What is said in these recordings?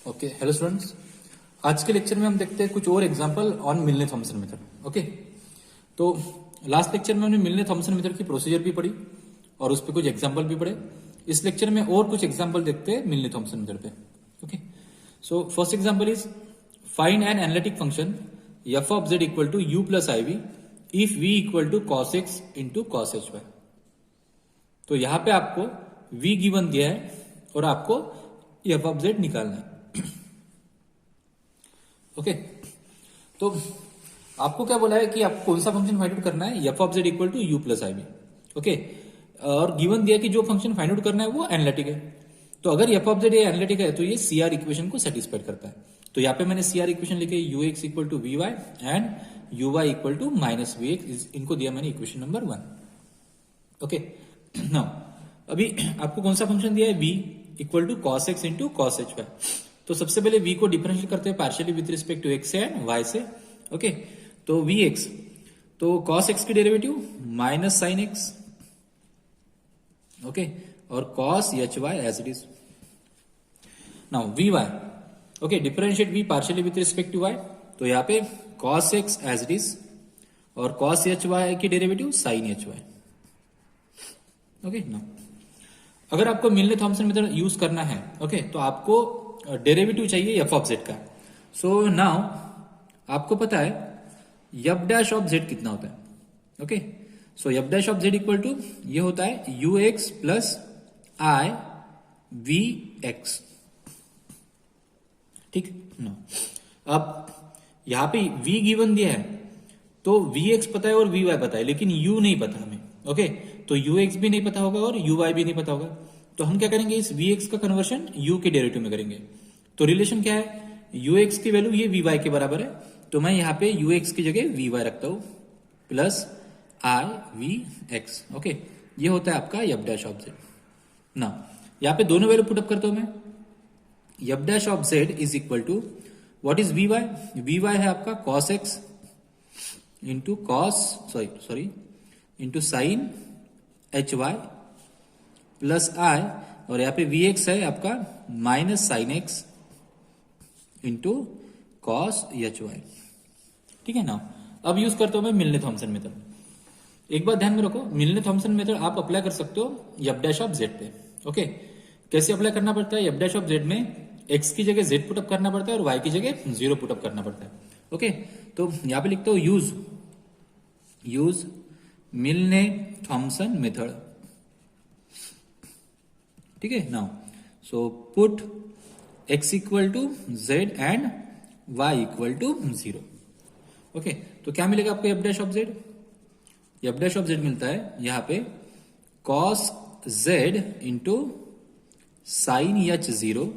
Okay, hello students. आज के lecture में हम देखते हैं कुछ और एग्जांपल ऑन मिलने थॉमसन मेथड। ओके, तो लास्ट लेक्चर में हमने मिलने थॉमसन मेथड की प्रोसीजर भी पढ़ी और उस पर कुछ एग्जांपल भी पढ़े। इस लेक्चर में और कुछ एग्जांपल देखते हैं मिलने थॉमसन मेथड पे। Okay, so first example is find an analytic function f of Z equal to u plus i v if v equal to cos x into cos H y. तो यहां पे आपको v given दिया है और आपको F of Z निकालना है। ओके, तो आपको क्या बोला है कि आपको कौन सा फंक्शन फाइंड आउट करना है, F of Z equal to u plus i b. Okay, और गिवन दिया कि जो फंक्शन फाइंड आउट करना है वो एनालिटिक है। तो अगर एफ ऑफ जेड एनालिटिक है तो ये सी आर इक्वेशन को सेटिस्फाइड करता है। तो यहाँ पे मैंने सी आर इक्वेशन लिखे u x equal to v y and u y equal to minus v x. इनको दिया मैंने इक्वेशन नंबर 1। ओके, नाउ अभी आपको कौन सा फंक्शन दिया है, v equal to cos x into cos H y. तो सबसे पहले v को डिफरेंशिएट करते हैं partially with respect to x से एंड y से। ओके, तो vx, तो cos x की derivative minus sine x। Okay, और cos h y as it is. Now vy, okay, differentiate v partially with respect to y। तो यहाँ पे cos x as it is और cos h Y की derivative sine H y. Okay, now अगर आपको मिलने Thomson method use करना है, ओके, तो आपको डेरिवेटिव चाहिए एफ ऑफ जेड का। सो नाउ आपको पता है एफ डैश ऑफ जेड कितना होता है। Okay, so f dash of Z equal to ये होता है u x plus i v x. ठीक नो, अब यहां पे v गिवन दिया है तो वी एक्स पता है और वी वाई पता है, लेकिन u नहीं पता हमें। ओके, तो यू एक्स भी नहीं पता होगा और यू वाई भी नहीं पता होगा। तो हम क्या करेंगे, इस वी एक्स का कन्वर्शन यू के डेरिवेटिव में करेंगे। तो रिलेशन क्या है, यू एक्स की वैल्यू ये वी वाई के बराबर है। तो मैं यहाँ पे यू एक्स की जगह वी वाई रखता हूं plus i v x. Okay, ये होता है आपका एफ डैश ऑफ जेड। ना यहाँ पे दोनों वैल्यू पुटअप करता हूं मैं। F dash of Z is equal to what is V Y. V Y है आपका cos x into sorry into sine H Y plus I, और यहाँ पे वी एक्स है आपका minus sine X into cos H Y. ठीक है ना, अब यूज करता हूं मैं मिलने थॉमसन मेथड। एक बात ध्यान में रखो, मिलने थॉमसन मेथड आप अप्लाई कर सकते हो एफ डैश ऑफ जेड पे। ओके, कैसे अप्लाई करना पड़ता है, एफ डैश ऑफ जेड में एक्स की जगह जेड पुटअप करना पड़ता है और वाई की जगह जीरो पुटअप करना पड़ता है। ओके, तो यहां पे लिखता हूं यूज मिलने थॉमसन मेथड। ठीक है, now so put x equal to Z and y equal to 0। Okay, तो क्या मिलेगा आपको F dash of Z. F dash of Z मिलता है यहां पे cos z into sine H 0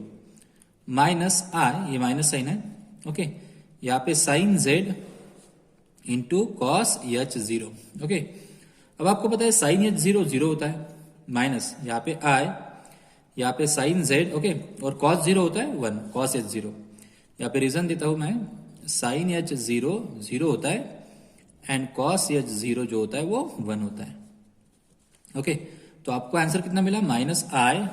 minus I, ये माइनस साइन है। ओके, यहां पे sine z into cos H 0। Okay, अब आपको पता है साइन एच 0 0 होता है, माइनस यहाँ पे आई, यहाँ पे साइन जेड, ओके, और कॉस 0 होता है 1, कॉस एच 0। यहाँ पे रीजन देता हूं मैं, साइन एच 0 0 होता है एंड कॉस एच 0 जो होता है वो 1 होता है। ओके, तो आपको आंसर कितना मिला, माइनस आई।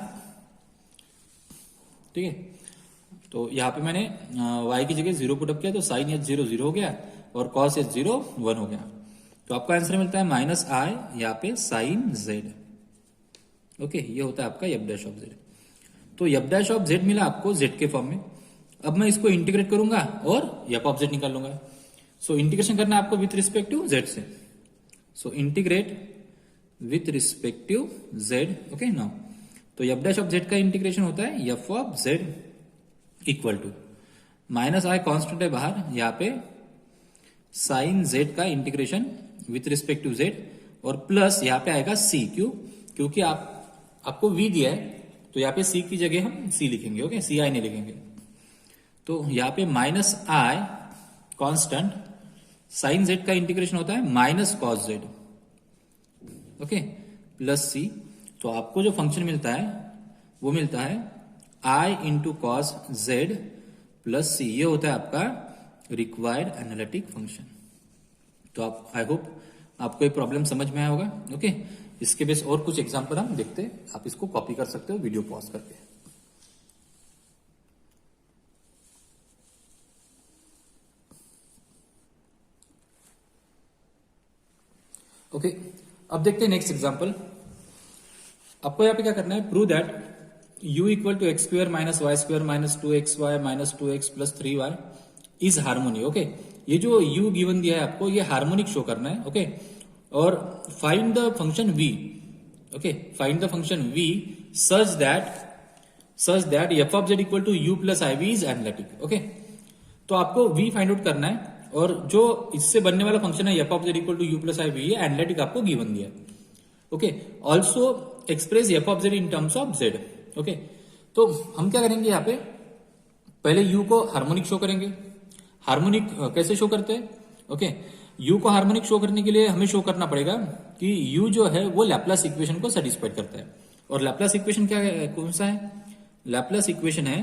ठीक है, तो यहाँ पे मैंने y की जगह 0 पुटअप किया तो साइन एच 0 0 हो गया और कॉस एच 0 1 हो गया। तो आपका आंसर मिलता है माइनस आई, यहाँ पे साइन जेड। ओके, ये होता है आपका एफ डैश ऑफ जेड। तो एफ डैश ऑफ जेड मिला आपको जेड के फॉर्म में। अब मैं इसको इंटीग्रेट करूंगा और एफ ऑफ जेड निकाल लूंगा। सो इंटीग्रेशन करना है आपको विथ रिस्पेक्ट टू जेड से। So integrate with respect to Z. Okay, now तो एफ डैश ऑफ जेड का इंटीग्रेशन होता है F of Z equal to minus I, constant है बाहर, यहाँ पे साइन जेड का integration with respect to Z और प्लस यहाँ पे आएगा सी। क्योंकि आपको v दिया है तो यहाँ पे c की जगह हम c लिखेंगे। ओके, सी आई नहीं लिखेंगे। तो यहाँ पे माइनस आई कांस्टेंट, साइन z का इंटीग्रेशन होता है minus cos z। Okay, plus c। तो आपको जो फंक्शन मिलता है वो मिलता है i into cos z plus c। ये होता है आपका रिक्वायर्ड एनालिटिक फंक्शन। तो आप, आई होप आपको ये प्रॉब्लम समझ में आया होगा। ओके, इसके बेस और कुछ एग्जांपल हम देखते हैं, आप इसको कॉपी कर सकते हो वीडियो पॉज करके। ओके, अब देखते हैं नेक्स्ट एग्जांपल। आपको यहाँ पे क्या करना है, prove that u equal to x square minus y square minus 2xy minus 2x plus 3y is harmony. Okay, ये जो u गिवन दिया है आपको, ये हार्मोनिक शो करना है। ओके, और find the function v। Okay, find the function v such that f of z equal to u plus i v is analytic. Okay, तो आपको v फाइंड आउट करना है, और जो इससे बनने वाला फंक्शन है f of z equal to u plus i v, ये एनालिटिक आपको गिवन दिया है। Okay, also express f of z in terms of z। Okay, तो हम क्या करेंगे यहाँ पे, पहले u को हार्मोनिक शो करेंगे। हार्मोनिक कैसे शो करते हैं? ओके, u को हार्मोनिक शो करने के लिए हमें शो करना पड़ेगा कि u जो है वो लैप्लास इक्वेशन को सेटिस्फाइड करता है। और लैप्लास इक्वेशन क्या है, कौन सा है? लैप्लास इक्वेशन है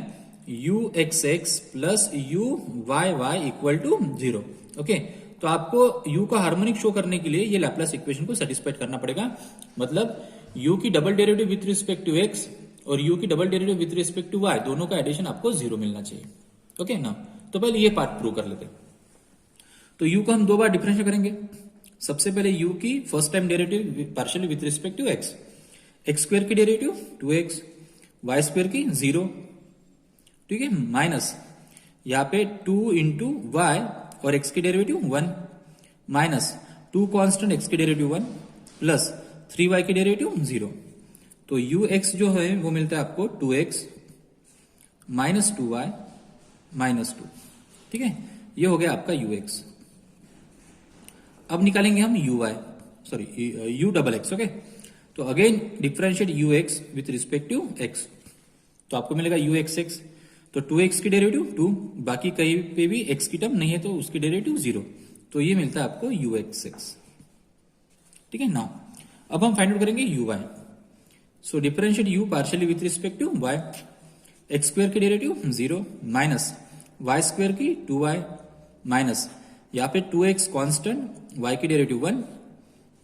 u x x plus u y y equal to 0। Okay, तो आपको u का हार्मोनिक शो करने के लिए ये लैप्लास इक्वेशन को सेटिस्फाइड करना पड़ेगा। मतलब u की double derivative with respect to x और u की double derivative with respect to y, दोनों का एडिशन आपको 0 मिलना चाहिए। ओके ना, तो पहले ये पार्ट प्रूव कर लेते हैं। तो u को हम दो बार डिफरेंशिएट करेंगे। सबसे पहले u की first time derivative partially with respect to x, x square की डेरिवेटिव 2x, y स्क्वायर की 0, ठीक है, माइनस यहाँ पे 2 इंटू वाई और x की डेरिवेटिव 1, माइनस 2 कांस्टेंट x की डेरिवेटिव 1 प्लस 3y की डेरिवेटिव 0। तो ux जो है वो मिलता है आपको 2x माइनस 2y माइनस 2। ठीक है, ये हो गया आपका ux। अब निकालेंगे हम u डबल x। ओके, तो again differentiate ux with respect to x, तो आपको मिलेगा uxx। तो 2x की डेरिवेटिव 2, बाकी कहीं पे भी x की टर्म नहीं है तो उसकी डेरिवेटिव 0, तो ये मिलता है आपको uxx। ठीक है ना, अब हम फाइंड आउट करेंगे uy। So differentiate u partially with respect to y, x square की डेरिवेटिव 0 माइनस y स्क्वायर की 2y माइनस यहाँ पे 2x कांस्टेंट, y की डेरिवेटिव 1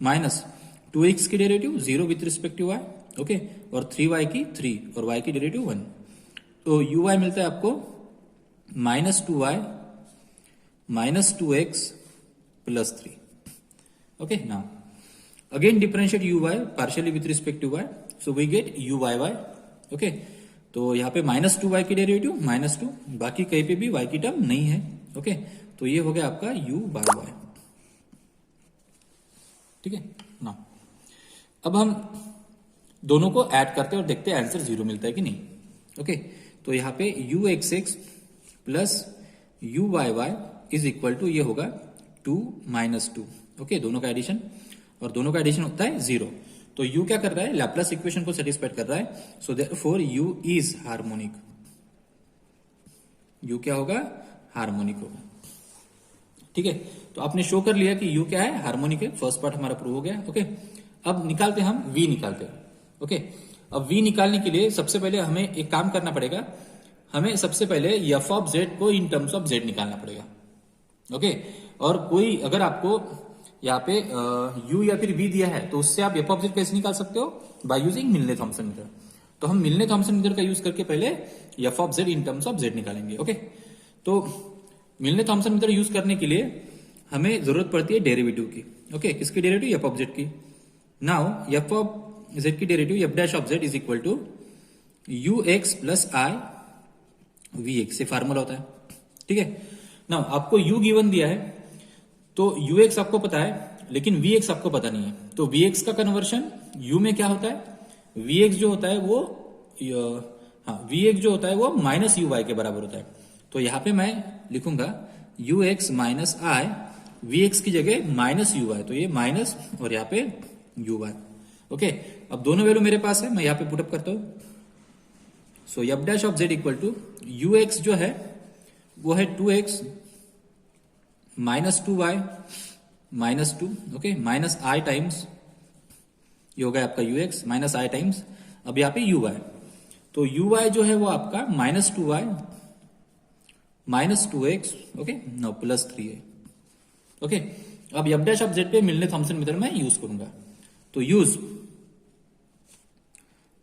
माइनस 2x की derivative 0 with respect to y। Okay, और 3y की 3 और y की डेरिवेटिव 1। तो uy मिलता है आपको minus 2y minus 2x plus 3। Okay, now again differentiate uy partially with respect to y, so we get uyy। Okay, तो यहाँ पे माइनस 2y की डेरिवेटिव माइनस 2, बाकी कहीं पे भी y की टर्म नहीं है। ओके, तो ये हो गया आपका uyy। ठीक है ना, अब हम दोनों को ऐड करते हैं और देखते हैं आंसर 0 मिलता है कि नहीं। ओके, तो यहाँ पे uxx plus uyy is equal to, ये होगा 2 माइनस 2। ओके, दोनों का एडिशन, और दोनों का एडिशन होता है 0। तो u क्या कर रहा है, लैप्लास इक्वेशन को सेटिस्फाइड कर रहा है। So therefore u is harmonic. u क्या होगा, हार्मोनिक होगा। ठीक है, तो आपने शो कर लिया कि u क्या है, हार्मोनिक है। फर्स्ट पार्ट हमारा प्रूव हो गया। ओके, अब निकालते हैं हम v निकालते हैं। ओके, अब v निकालने के लिए सबसे पहले हमें एक काम करना पड़ेगा। हमें सबसे पहले f ऑफ z को इन टर्म्स ऑफ z निकालना पड़ेगा। ओके, और कोई अगर आपको यहाँ पे u या फिर v दिया है तो उससे आप f ऑफ z कैसे निकाल सकते हो, बाय यूजिंग मिलने थॉमसन मेथड। तो हम मिलने थॉमसन मेथड का यूज करके पहले f of z in terms of z निकालेंगे। ओके, तो मिलने थॉमसन मेथड यूज करने के लिए हमें जरूरत पड़ती है डेरिवेटिव की। ओके, किसकी डेरिवेटिव, f ऑफ z की। नाउ f ऑफ z की derivative f dash of z is equal to ux plus i vx, ये फार्मूला होता है। ठीक है, नाउ आपको u गिवन दिया है, तो ux आपको पता है लेकिन vx आपको पता नहीं है। तो vx का कन्वर्शन u में क्या होता है, vx जो होता है वो vx जो होता है वो माइनस uy के बराबर होता है। तो यहां पे मैं लिखूंगा ux माइनस i, vx की जगह माइनस uy, तो ये माइनस और यहाँ पे uy। ओके, अब दोनों वैल्यू मेरे पास है, मैं यहाँ पे पुटअप करता हूं। So f dash of z equal to ux जो है वो है 2x minus 2y minus 2। Okay, minus i times, ये हो गया आपका ux माइनस i टाइम्स, अब यहाँ पे uy। तो uy जो है वो आपका minus 2y minus 2x, okay, no plus 3 है। ओके, अब f डैश ऑफ z पे मिलने थॉमसन मेथड में यूज करूंगा। तो यूज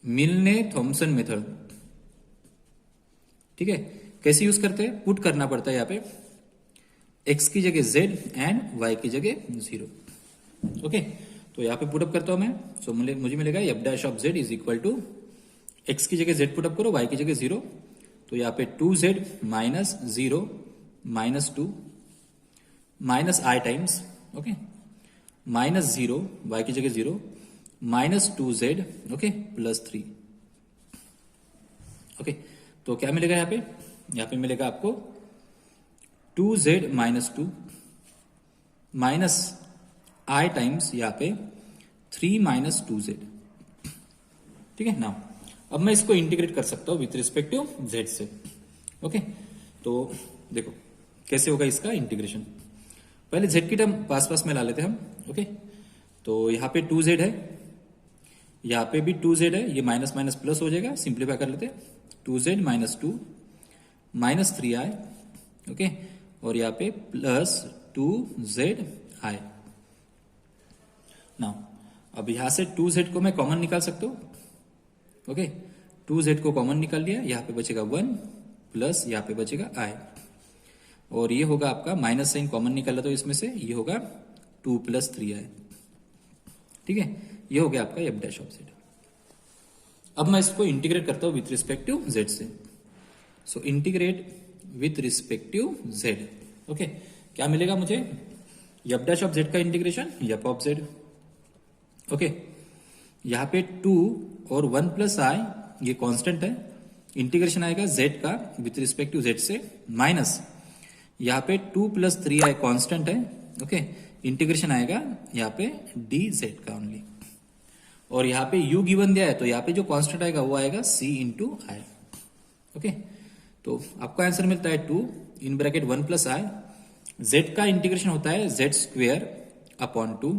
मिलने थॉमसन मेथड। ठीक है, कैसे यूज करते हैं, पुट करना पड़ता है यहाँ पे x की जगह z एंड y की जगह 0। ओके, तो यहाँ पे पुटअप करता हूं मैं। सो मुझे मिलेगा f dash of Z is equal to, x की जगह जेड पुटअप करो, वाई की जगह 0, तो यहाँ पे 2z माइनस 0 माइनस 2 माइनस आई टाइम्स, ओके, माइनस 0 वाई की जगह 0 minus 2z, okay, plus 3, okay. तो क्या मिलेगा यहाँ पे मिलेगा आपको 2z माइनस 2 माइनस आई टाइम्स यहाँ पे 3 माइनस 2z, ठीक है ना। अब मैं इसको इंटीग्रेट कर सकता हूं विथ रिस्पेक्ट टू z से, ओके। तो देखो कैसे होगा इसका इंटीग्रेशन। पहले z की टर्म पास पास में ला लेते हैं हम, ओके। तो यहाँ पे 2z है, यहाँ पे भी 2z है, ये माइनस माइनस प्लस हो जाएगा, सिंप्लीफाई कर लेते हैं। 2z minus 2 minus 3i, okay, और यहाँ पे प्लस 2zi ना। अब यहां से 2z को मैं कॉमन निकाल सकता हूं, ओके। 2z को कॉमन निकाल लिया, यहाँ पे बचेगा 1 प्लस यहाँ पे बचेगा i, और ये होगा आपका माइनस साइन कॉमन निकाला तो इसमें से ये होगा 2 प्लस 3i, ठीक है। ये हो गया आपका एफ डैश ऑफ जेड। अब मैं इसको इंटीग्रेट करता हूं विथ रिस्पेक्ट टू जेड से। So integrate with respect to Z, okay. क्या मिलेगा मुझे? एफ डैश ऑफ जेड का integration F of Z, okay. यहाँ पे 2 और 1 प्लस आई ये कांस्टेंट है, इंटीग्रेशन आएगा जेड का विथ रिस्पेक्ट टू जेड से, माइनस यहाँ पे 2 प्लस 3i कांस्टेंट है, ओके, इंटीग्रेशन आएगा यहाँ पे डी जेड का ओनली, और यहाँ पे u गिवन दिया है तो यहाँ पे जो कांस्टेंट आएगा वो आएगा c इंटू आई, ओके। तो आपको आंसर मिलता है 2 in bracket 1 plus I, z का इंटीग्रेशन होता है z स्क्वेयर अपॉन 2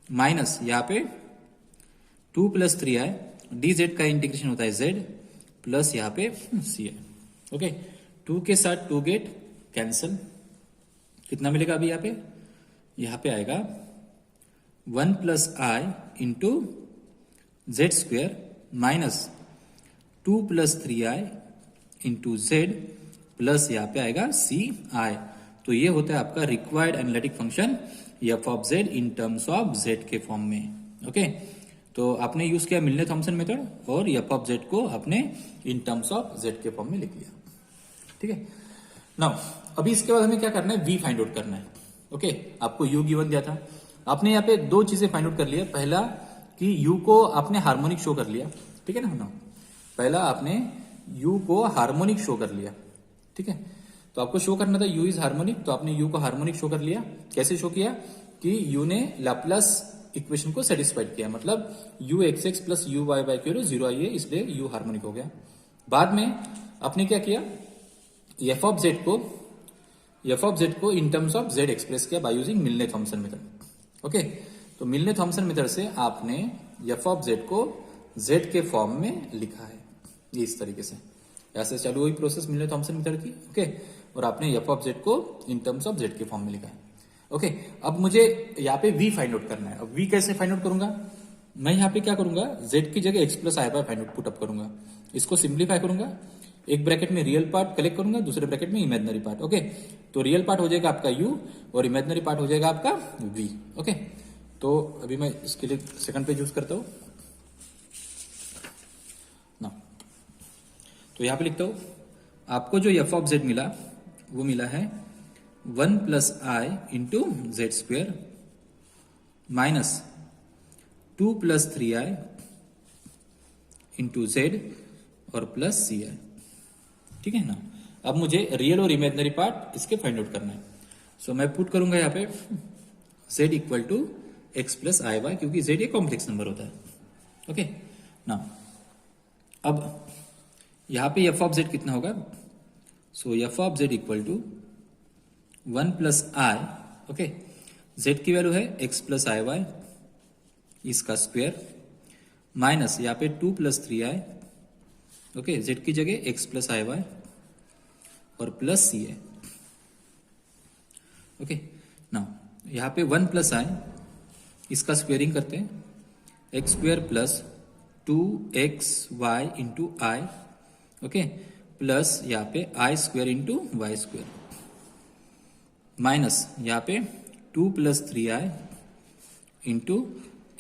माइनस यहाँ पे 2 प्लस 3i, डी जेड का इंटीग्रेशन होता है z प्लस यहाँ पे c है, ओके। 2 के साथ 2 गेट कैंसिल, कितना मिलेगा अभी यहाँ पे आएगा 1 plus I into Z square minus 2 plus 3i into Z plus यहाँ पे आएगा सी आई। तो ये होता है आपका required analytic function f of Z in terms of Z के फॉर्म में, ओके। तो आपने यूज किया मिलने थॉमसन मेथड और एफ ऑफ जेड को आपने इन टर्म्स ऑफ जेड के फॉर्म में लिख लिया, ठीक है। नाउ अभी इसके बाद हमें क्या करना है? v फाइंड आउट करना है, ओके। आपको u गिवन दिया था, आपने यहाँ पे दो चीजें फाइंड आउट कर लिया। पहला कि u को आपने हार्मोनिक शो कर लिया, ठीक है ना। पहला आपने u को हार्मोनिक शो कर लिया, ठीक है। तो आपको शो करना था u इज हार्मोनिक, तो आपने u को हार्मोनिक शो कर लिया। कैसे शो किया? कि u ने लाप्लास इक्वेशन को सेटिस्फाइड किया, मतलब u x x plus u y y q 0 आई है, इसलिए u हार्मोनिक हो गया। बाद में आपने क्या किया? एफ ऑफ जेड को इन टर्म्स ऑफ जेड एक्सप्रेस किया बाय यूजिंग मिलने थॉमसन मेथड, ओके। तो मिलने थॉमसन मेथड से आपने एफ ऑफ जेड को जेड के फॉर्म में लिखा है, ये इस तरीके से ऐसे चालू हुई प्रोसेस मिलने थॉमसन मेथड की, ओके। और आपने एफ ऑफ जेड को इन टर्म्स ऑफ जेड के फॉर्म में लिखा है, ओके। अब मुझे यहाँ पे v फाइंड आउट करना है। अब v कैसे फाइंड आउट करूंगा? मैं यहाँ पे क्या करूंगा? z की जगह x प्लस आई बाय फाइंड आउट पुटअप करूंगा, इसको सिंप्लीफाई करूंगा, एक ब्रैकेट में रियल पार्ट कलेक्ट करूंगा, दूसरे ब्रैकेट में इमेजिनरी पार्ट, ओके। तो रियल पार्ट हो जाएगा आपका u और इमेजिनरी पार्ट हो जाएगा आपका v, ओके। तो अभी मैं इसके लिए सेकंड पेज यूज करता हूं ना। तो यहां पे लिखता हूं, आपको जो एफ ऑफ जेड मिला वो मिला है 1 plus I into Z square minus 2 plus 3i into Z और प्लस सी आई, ठीक है ना। अब मुझे रियल और इमेजिनरी पार्ट इसके फाइंड आउट करना है। सो मैं पुट करूंगा यहाँ पे z equal to X plus I Y, क्योंकि z एक कॉम्प्लेक्स नंबर होता है, ओके ना। अब यहाँ पे एफ ऑफ जेड कितना होगा? So F of Z equal to 1 plus I, okay. z की वैल्यू है x प्लस आई वाई, इसका स्क्वायर माइनस यहाँ पे 2 प्लस 3i, ओके। z की जगह x प्लस आई वाई और प्लस सी है, ओके ना। यहाँ पे 1 प्लस आई, इसका स्क्वेयरिंग करते हैं, X square plus 2xy into आई, ओके, प्लस यहाँ पे I square into Y square minus यहाँ पे 2 plus 3i into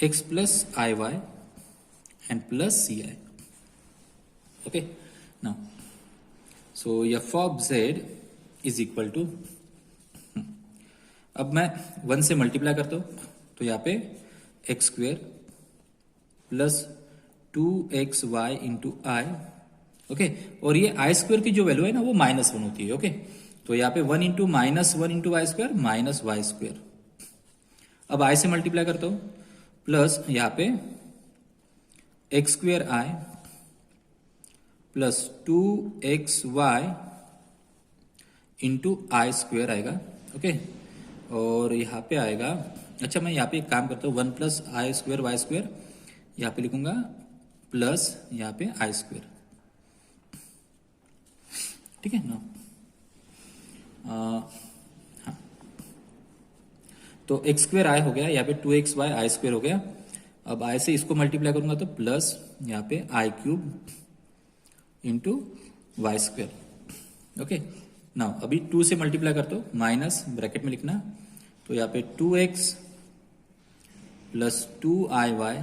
X plus I Y and plus C I. Okay, now so F of Z is equal to, अब मैं 1 से multiply करता हूं तो यहाँ पे x square plus 2xy into आई. ओके, और ये आई स्क्वेयर की जो वैल्यू है ना वो -1 होती है. ओके, तो यहाँ पे 1 into -1 into Y square minus y square. अब आई से मल्टीप्लाई करता हूं प्लस यहाँ पे x square i plus 2xy into i square आएगा. ओके, और यहाँ पे आएगा, अच्छा मैं यहाँ पे एक काम करता हूँ, 1 plus i square y square यहाँ पे लिखूंगा प्लस यहाँ पे आई स्क्वेयर. ठीक है ना. हाँ, तो एक्स स्क्वेयर आई हो गया, यहाँ पे 2xy आई स्क्वेयर हो गया. अब आई से इसको मल्टीप्लाई करूंगा तो प्लस यहाँ पे I cube into Y square. Okay, now अभी 2 से मल्टीप्लाई करते हो माइनस ब्रैकेट में लिखना, तो यहाँ पे 2x प्लस 2iy,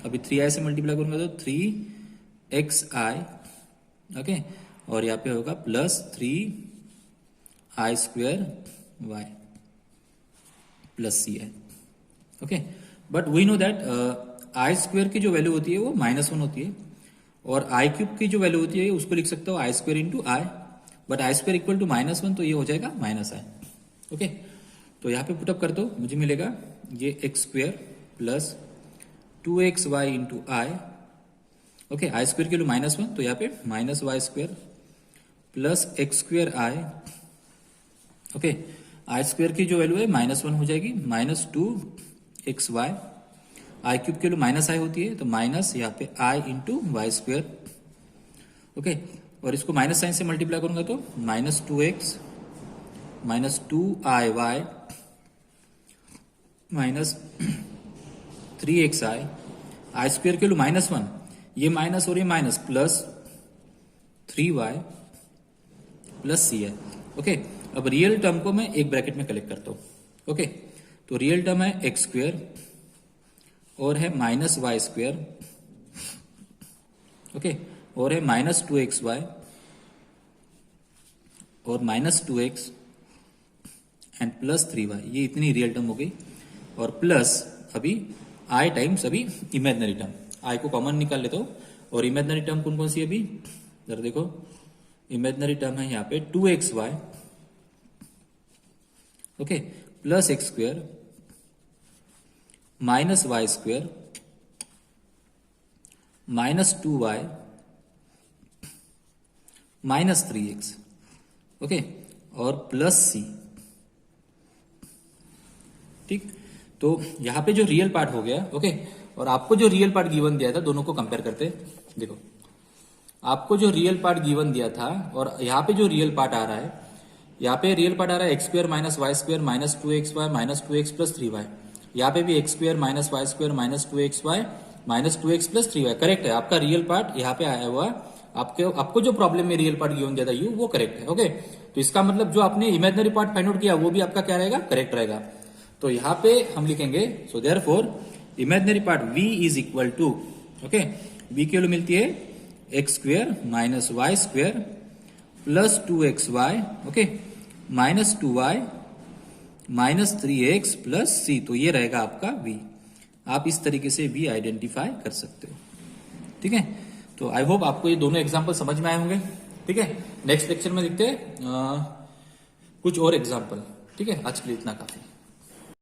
अभी 3i से मल्टीप्लाई करूंगा तो 3xi. ओके, और यहाँ पे होगा plus 3i square y plus C I. Okay, but we know that i square की जो वैल्यू होती है वो -1 होती है, और आई क्यूब की जो वैल्यू होती है उसको लिख सकते हो i square into i, but i square equal to -1 तो ये हो जाएगा -i. ओके, तो यहाँ पे पुटअप कर दो, मुझे मिलेगा ये x square plus 2xy into I. Okay, i square की वैल्यू -1 तो यहाँ पे minus y square plus x square i. Okay, i square की जो वैल्यू है -1 हो जाएगी, -2xy. आई क्यूब की वैल्यू -i होती है तो माइनस यहाँ पे i into Y square. Okay, और इसको माइनस साइन से मल्टीप्लाई करूंगा तो -2x -2iy माइनस 3xi. आई स्क्वेयर की वैल्यू -1, ये माइनस और ये माइनस प्लस 3y प्लस सी है. ओके, अब रियल टर्म को मैं एक ब्रैकेट में कलेक्ट करता हूं. ओके, तो रियल टर्म है एक्स स्क्वेयर और है माइनस वाई स्क्वेयर. ओके, और है -2xy और -2x एंड प्लस 3y. ये इतनी रियल टर्म हो गई, और प्लस अभी आई टाइम्स अभी इमेजिनरी टर्म, आई को कॉमन निकाल लेता हूं. और इमेजिनरी टर्म कौन कौन सी है अभी जरा देखो, इमेजिनरी टर्म है यहाँ पे 2xy. Okay, plus x square minus y square -2y -3x. Okay, और प्लस सी. ठीक, तो यहां पे जो रियल पार्ट हो गया. ओके, और आपको जो रियल पार्ट गिवन दिया था दोनों को कंपेयर करते हैं. देखो, आपको जो रियल पार्ट गिवन दिया था और यहाँ पे जो रियल पार्ट आ रहा है, यहाँ पे रियल पार्ट आ रहा है x square minus y square -2xy -2x plus 3y. यहाँ पे भी x square minus y square -2xy -2x plus 3y. Correct है, आपका रियल पार्ट यहाँ पे आया हुआ. आपको जो प्रॉब्लम में रियल पार्ट गिवन दिया था यू, वो करेक्ट है. ओके, तो इसका मतलब जो आपने इमेजिनरी पार्ट फाइंड आउट किया वो भी आपका क्या रहेगा, करेक्ट रहेगा. तो यहाँ पे हम लिखेंगे, so therefore imaginary part v is equal to, okay, v की वैल्यू मिलती है x square minus y square plus 2xy. Okay, -2y -3x plus c. तो ये रहेगा आपका v. आप इस तरीके से v आइडेंटिफाई कर सकते हो. ठीक है, तो आई होप आपको ये दोनों एग्जाम्पल समझ में आए होंगे. ठीक है, नेक्स्ट लेक्चर में देखते हैं कुछ और एग्जाम्पल. ठीक है, आज के लिए इतना काफी.